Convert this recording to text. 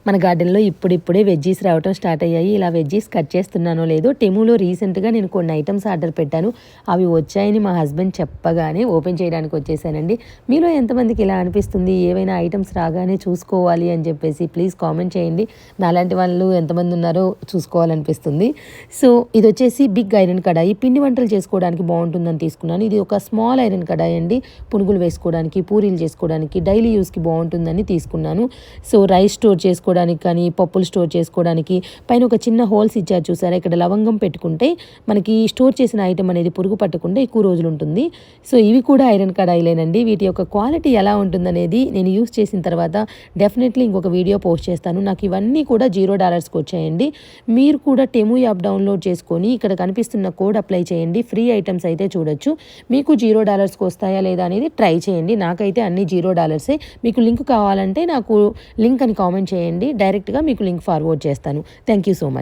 మన గార్డెన్లో ఇప్పుడిప్పుడే వెజ్జీస్ రావటం స్టార్ట్ అయ్యాయి. ఇలా వెజ్జీస్ కట్ చేస్తున్నానో లేదో టెమూలో రీసెంట్గా నేను కొన్ని ఐటమ్స్ ఆర్డర్ పెట్టాను. అవి వచ్చాయని మా హస్బెండ్ చెప్పగానే ఓపెన్ చేయడానికి వచ్చేసానండి. మీలో ఎంతమందికి ఇలా అనిపిస్తుంది, ఏవైనా ఐటమ్స్ రాగానే చూసుకోవాలి అని చెప్పేసి ప్లీజ్ కామెంట్ చేయండి. నాలాంటి వాళ్ళు ఎంతమంది ఉన్నారో చూసుకోవాలనిపిస్తుంది. సో ఇది వచ్చేసి బిగ్ ఐరన్ కడాయి, పిండి వంటలు చేసుకోవడానికి బాగుంటుందని తీసుకున్నాను. ఇది ఒక స్మాల్ ఐరన్ కడాయి అండి, పునుగులు వేసుకోవడానికి, పూరీలు చేసుకోవడానికి, డైలీ యూస్కి బాగుంటుందని తీసుకున్నాను. సో రైస్ స్టోర్ చేసుకోవడానికి కానీ, పప్పులు స్టోర్ చేసుకోవడానికి పైన ఒక చిన్న హోల్స్ ఇచ్చారు చూసారా, ఇక్కడ లవంగం పెట్టుకుంటే మనకి స్టోర్ చేసిన ఐటమ్ అనేది పురుగు పట్టకుండా ఎక్కువ రోజులు ఉంటుంది. సో ఇవి కూడా ఐరన్ కడాయిలేనండి. వీటి యొక్క క్వాలిటీ ఎలా ఉంటుందనేది నేను యూస్ చేసిన తర్వాత డెఫినెట్లీ ఇంకొక వీడియో పోస్ట్ చేస్తాను. నాకు ఇవన్నీ కూడా $0కి వచ్చాయండి. మీరు కూడా టెము యాప్ డౌన్లోడ్ చేసుకొని ఇక్కడ కనిపిస్తున్న కోడ్ అప్లై చేయండి. ఫ్రీ ఐటమ్స్ అయితే చూడొచ్చు. మీకు $0కి వస్తాయా లేదా అనేది ట్రై చేయండి. నాకైతే అన్ని $0. మీకు లింక్ కావాలంటే నాకు లింక్ అని కామెంట్ చేయండి, డైరెక్ట్గా మీకు లింక్ ఫార్వర్డ్ చేస్తాను. Thank you so much.